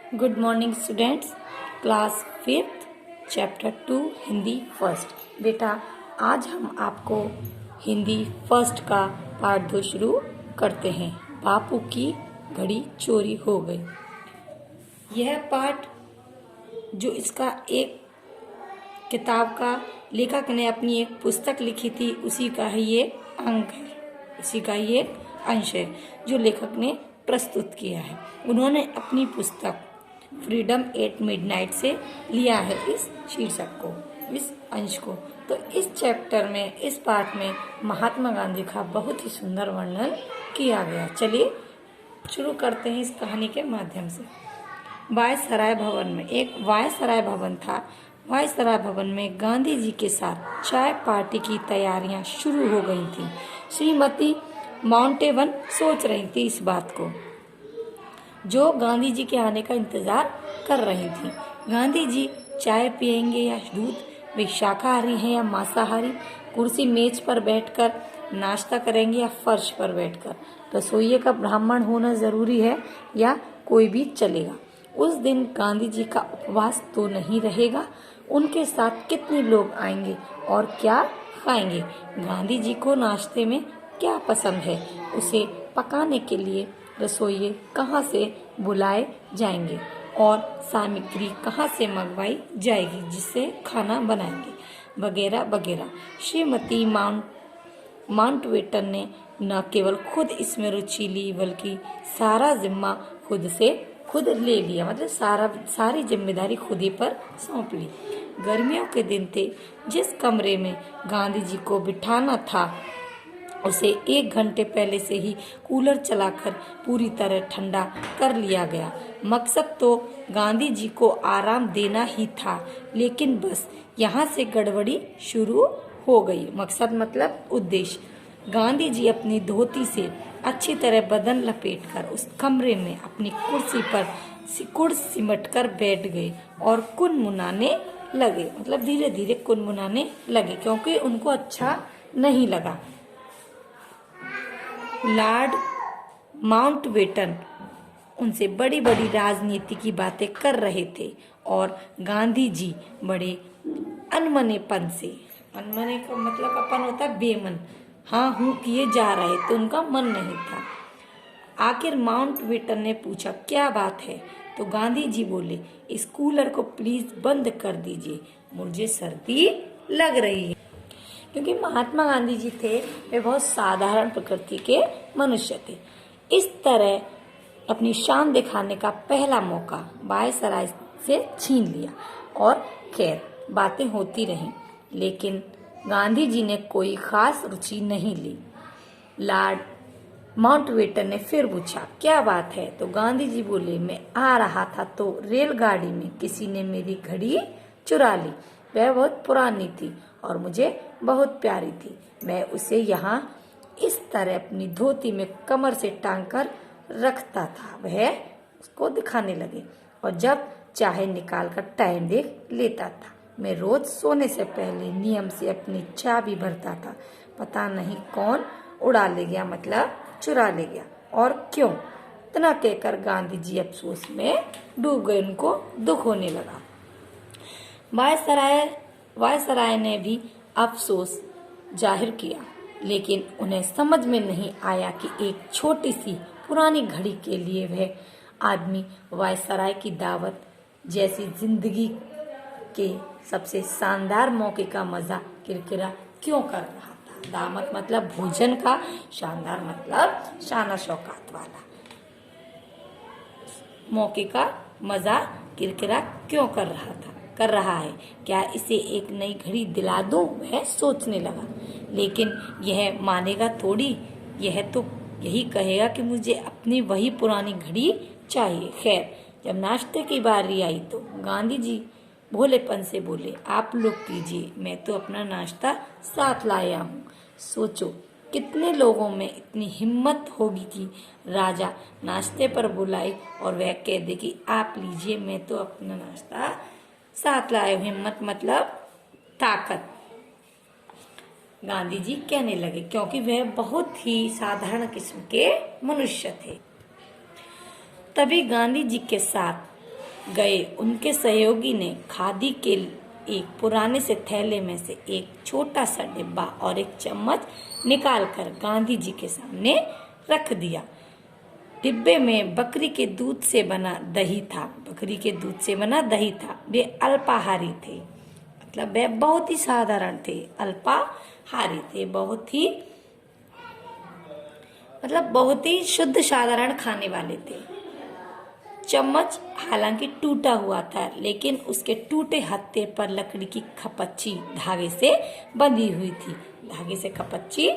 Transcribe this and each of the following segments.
Good morning students. Class 5th chapter 2 Hindi first. बेटा आज हम आपको हिंदी फर्स्ट का पाठ 2 शुरू करते हैं। बापू की घड़ी चोरी हो गई। यह पाठ जो इसका एक किताब का लेखक ने अपनी एक पुस्तक लिखी थी उसी का ही ये अंक है, उसी का ये अंश है जो लेखक ने प्रस्तुत किया है। उन्होंने अपनी पुस्तक फ्रीडम एट मिडनाइट से लिया है इस शीर्षक को, इस अंश को। तो इस चैप्टर में, इस पाठ में महात्मा गांधी का बहुत ही सुंदर वर्णन किया गया। चलिए शुरू करते हैं इस कहानी के माध्यम से। वायसराय भवन में एक वायसराय भवन था। वायसराय भवन में गांधी जी के साथ चाय पार्टी की तैयारियां शुरू हो गई थी। श्रीमती माउंटेबन सोच रही थी इस बात को, जो गांधी जी के आने का इंतजार कर रही थी। गांधी जी चाय पिएंगे या दूध, वे शाकाहारी हैं या मांसाहारी, कुर्सी मेज पर बैठकर नाश्ता करेंगे या फर्श पर बैठकर, रसोइये का ब्राह्मण होना जरूरी है या कोई भी चलेगा। उस दिन गांधी जी का उपवास तो नहीं रहेगा। उनके साथ कितने लोग आएंगे और क्या खाएंगे, गांधी जी को नाश्ते में क्या पसंद है, उसे पकाने के लिए रसोइये कहाँ से बुलाए जाएंगे और सामग्री कहाँ से मंगवाई जाएगी जिससे खाना बनाएंगे, वगैरह वगैरह। श्रीमती माउंटबेटन ने न केवल खुद इसमें रुचि ली बल्कि सारा जिम्मा खुद ले लिया, मतलब सारी जिम्मेदारी खुद ही पर सौंप ली। गर्मियों के दिन थे। जिस कमरे में गांधी जी को बिठाना था उसे 1 घंटे पहले से ही कूलर चलाकर पूरी तरह ठंडा कर लिया गया। मकसद तो गांधी जी को आराम देना ही था, लेकिन बस यहाँ से गड़बड़ी शुरू हो गई। मकसद मतलब उद्देश्य। गांधी जी अपनी धोती से अच्छी तरह बदन लपेटकर उस कमरे में अपनी कुर्सी पर सिकुड़ सिमट कर बैठ गए और कुनमुनाने लगे, मतलब धीरे धीरे कुनमुनाने लगे क्योंकि उनको अच्छा नहीं लगा। लॉर्ड माउंटबेटन उनसे बड़ी बड़ी राजनीति की बातें कर रहे थे और गांधी जी बड़े अनमनेपन से, अनमने का मतलब अपन होता है बेमन, हाँ हूँ किए जा रहे थे, उनका मन नहीं था। आखिर माउंटबेटन ने पूछा क्या बात है, तो गांधी जी बोले इस कूलर को प्लीज बंद कर दीजिए, मुझे सर्दी लग रही है। क्योंकि महात्मा गांधी जी थे वे बहुत साधारण प्रकृति के मनुष्य थे। इस तरह अपनी शान दिखाने का पहला मौका वायसराय से छीन लिया और खैर बातें होती रहीं, लेकिन गांधी जी ने कोई खास रुचि नहीं ली। लॉर्ड माउंटबेटन ने फिर पूछा क्या बात है, तो गांधी जी बोले मैं आ रहा था तो रेलगाड़ी में किसी ने मेरी घड़ी चुरा ली। वह बहुत पुरानी थी और मुझे बहुत प्यारी थी। मैं उसे यहाँ इस तरह अपनी धोती में कमर से टांग कर रखता था। वह उसको दिखाने लगे और जब चाहे निकाल कर टाइम देख लेता था। मैं रोज सोने से पहले नियम से अपनी चाबी भरता था। पता नहीं कौन उड़ा ले गया, मतलब चुरा ले गया, और क्यों। इतना कहकर गांधी जी अफसोस में डूब गए, उनको दुख होने लगा। वायसराय ने भी अफसोस जाहिर किया, लेकिन उन्हें समझ में नहीं आया कि एक छोटी सी पुरानी घड़ी के लिए वह आदमी वायसराय की दावत जैसी जिंदगी के सबसे शानदार मौके का मजा किरकिरा क्यों कर रहा था। दावत मतलब भोजन का, शानदार मतलब शाना शौकात वाला। मौके का मजा किरकिरा क्यों कर रहा है। क्या इसे एक नई घड़ी दिला दूं, वह सोचने लगा। लेकिन यह मानेगा थोड़ी, यह तो यही कहेगा कि मुझे अपनी वही पुरानी घड़ी चाहिए। खैर जब नाश्ते की बारी आई तो गांधी जी भोलेपन से बोले आप लोग कीजिए, मैं तो अपना नाश्ता साथ लाया हूँ। सोचो कितने लोगों में इतनी हिम्मत होगी कि राजा नाश्ते पर बुलाए और वह कह दे कि आप लीजिए, मैं तो अपना नाश्ता साथ लाए। हिम्मत मतलब ताकत, गांधी जी कहने लगे, क्योंकि वह बहुत ही साधारण किस्म के मनुष्य थे। तभी गांधी जी के साथ गए उनके सहयोगी ने खादी के एक पुराने से थैले में से एक छोटा सा डिब्बा और एक चम्मच निकालकर गांधी जी के सामने रख दिया। डिब्बे में बकरी के दूध से बना दही था। बकरी के दूध से बना दही था। वे अल्पाहारी थे, मतलब वे बहुत ही साधारण थे। अल्पाहारी थे, बहुत ही शुद्ध साधारण खाने वाले थे। चम्मच हालांकि टूटा हुआ था, लेकिन उसके टूटे हत्थे पर लकड़ी की खपच्ची धागे से बंधी हुई थी। धागे से खपच्ची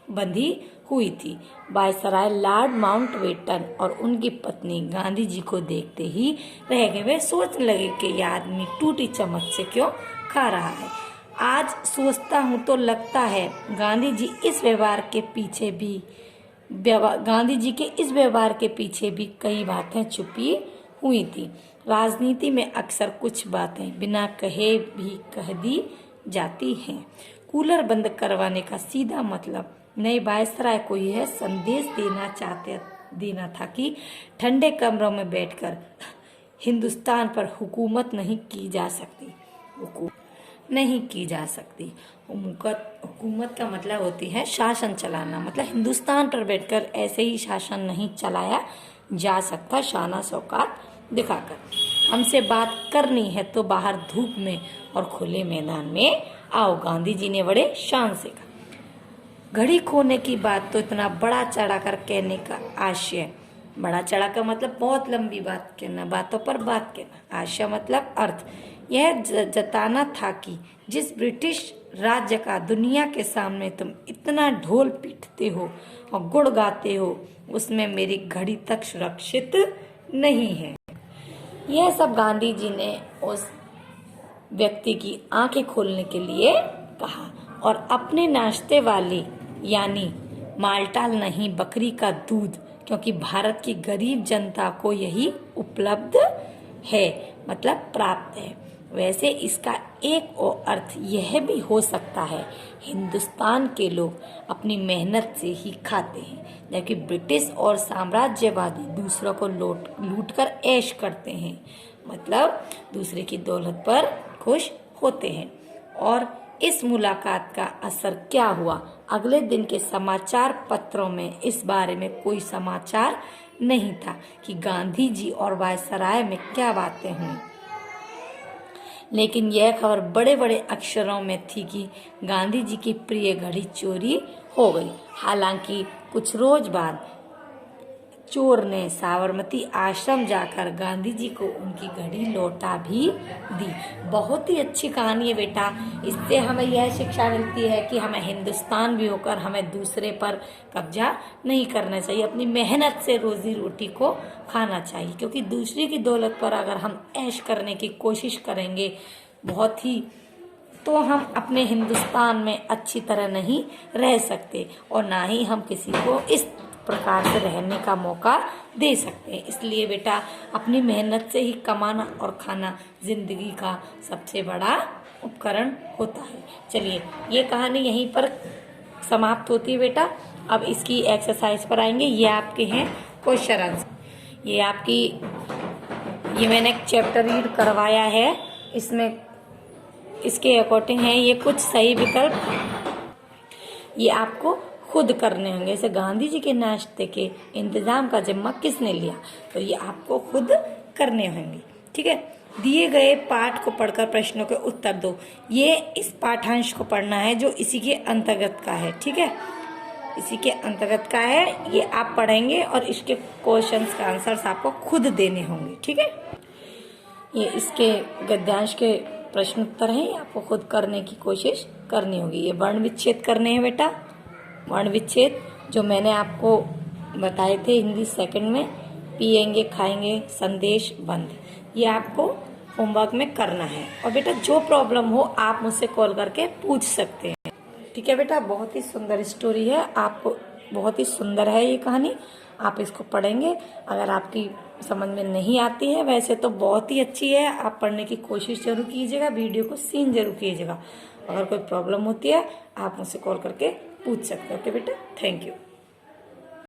बंधी हुई थी। वायसराय लॉर्ड माउंटबेटन और उनकी पत्नी गांधी जी को देखते ही रह गए। वे सोचने लगे कि यह आदमी टूटी चम्मच से क्यों खा रहा है। आज सोचता हूँ तो लगता है गांधी जी के इस व्यवहार के पीछे भी कई बातें छुपी हुई थी। राजनीति में अक्सर कुछ बातें बिना कहे भी कह दी जाती हैं। कूलर बंद करवाने का सीधा मतलब नए वायसराय को यह संदेश देना था कि ठंडे कमरों में बैठकर हिंदुस्तान पर हुकूमत नहीं की जा सकती। हुकूमत का मतलब होती है शासन चलाना, मतलब हिंदुस्तान पर बैठकर ऐसे ही शासन नहीं चलाया जा सकता। शाना शौकत दिखाकर हमसे बात करनी है तो बाहर धूप में और खुले मैदान में आओ, गांधी जी ने बड़े शान से कहा। घड़ी खोने की बात तो इतना बड़ा चढ़ा कर कहने का आशय, बड़ा चढ़ा का मतलब बहुत लंबी बात कहना, बातों पर बात कहना। आशय मतलब अर्थ यह जताना था कि जिस ब्रिटिश राज्य का दुनिया के सामने तुम इतना ढोल पीटते हो और गुड़ गाते हो, उसमें मेरी घड़ी तक सुरक्षित नहीं है। यह सब गांधी जी ने उस व्यक्ति की आंखें खोलने के लिए कहा और अपने नाश्ते वाले यानी माल्टाल नहीं, बकरी का दूध, क्योंकि भारत की गरीब जनता को यही उपलब्ध है, मतलब प्राप्त है। वैसे इसका एक और अर्थ यह भी हो सकता है, हिंदुस्तान के लोग अपनी मेहनत से ही खाते हैं, जबकि ब्रिटिश और साम्राज्यवादी दूसरों को लूट कर ऐश करते हैं, मतलब दूसरे की दौलत पर खुश होते हैं। और इस मुलाकात का असर क्या हुआ? अगले दिन के समाचार पत्रों में इस बारे में कोई समाचार नहीं था कि गांधी जी और वायसराय में क्या बातें हुई, लेकिन यह खबर बड़े बड़े अक्षरों में थी कि गांधी जी की प्रिय घड़ी चोरी हो गई। हालांकि कुछ रोज बाद चोर ने साबरमती आश्रम जाकर गांधी जी को उनकी घड़ी लौटा भी दी। बहुत ही अच्छी कहानी है बेटा। इससे हमें यह शिक्षा मिलती है कि हमें हिंदुस्तान भी होकर हमें दूसरे पर कब्जा नहीं करना चाहिए, अपनी मेहनत से रोजी रोटी को खाना चाहिए, क्योंकि दूसरे की दौलत पर अगर हम ऐश करने की कोशिश करेंगे तो हम अपने हिंदुस्तान में अच्छी तरह नहीं रह सकते और ना ही हम किसी को इस प्रकार से रहने का मौका दे सकते हैं। इसलिए बेटा अपनी मेहनत से ही कमाना और खाना जिंदगी का सबसे बड़ा उपकरण होता है। चलिए ये कहानी यहीं पर समाप्त होती है बेटा। अब इसकी एक्सरसाइज पर आएंगे। ये आपके हैं क्वेश्चन आंसर। ये मैंने एक चैप्टर रीड करवाया है, इसमें इसके अकॉर्डिंग है ये कुछ सही विकल्प ये आपको खुद करने होंगे। जैसे गांधी जी के नाश्ते के इंतजाम का जिम्मा किसने लिया, तो ये आपको खुद करने होंगे। ठीक है, दिए गए पाठ को पढ़कर प्रश्नों के उत्तर दो। ये इस पाठांश को पढ़ना है जो इसी के अंतर्गत का है। ठीक है, इसी के अंतर्गत का है, ये आप पढ़ेंगे और इसके क्वेश्चंस का आंसर्स आपको खुद देने होंगे। ठीक है, ये इसके गद्यांश के प्रश्न उत्तर हैं, आपको खुद करने की कोशिश करनी होगी। ये वर्ण विच्छेद करने हैं बेटा, वर्ण विच्छेद जो मैंने आपको बताए थे हिंदी सेकंड में, पिएंगे खाएंगे संदेश बंद, ये आपको होमवर्क में करना है। और बेटा जो प्रॉब्लम हो आप मुझसे कॉल करके पूछ सकते हैं। ठीक है बेटा, बहुत ही सुंदर स्टोरी है, आपको बहुत ही सुंदर है ये कहानी, आप इसको पढ़ेंगे। अगर आपकी समझ में नहीं आती है, वैसे तो बहुत ही अच्छी है, आप पढ़ने की कोशिश जरूर कीजिएगा, वीडियो को सीन जरूर कीजिएगा। अगर कोई प्रॉब्लम होती है आप मुझसे कॉल करके पूछ सकते हो। ओके बेटा, थैंक यू।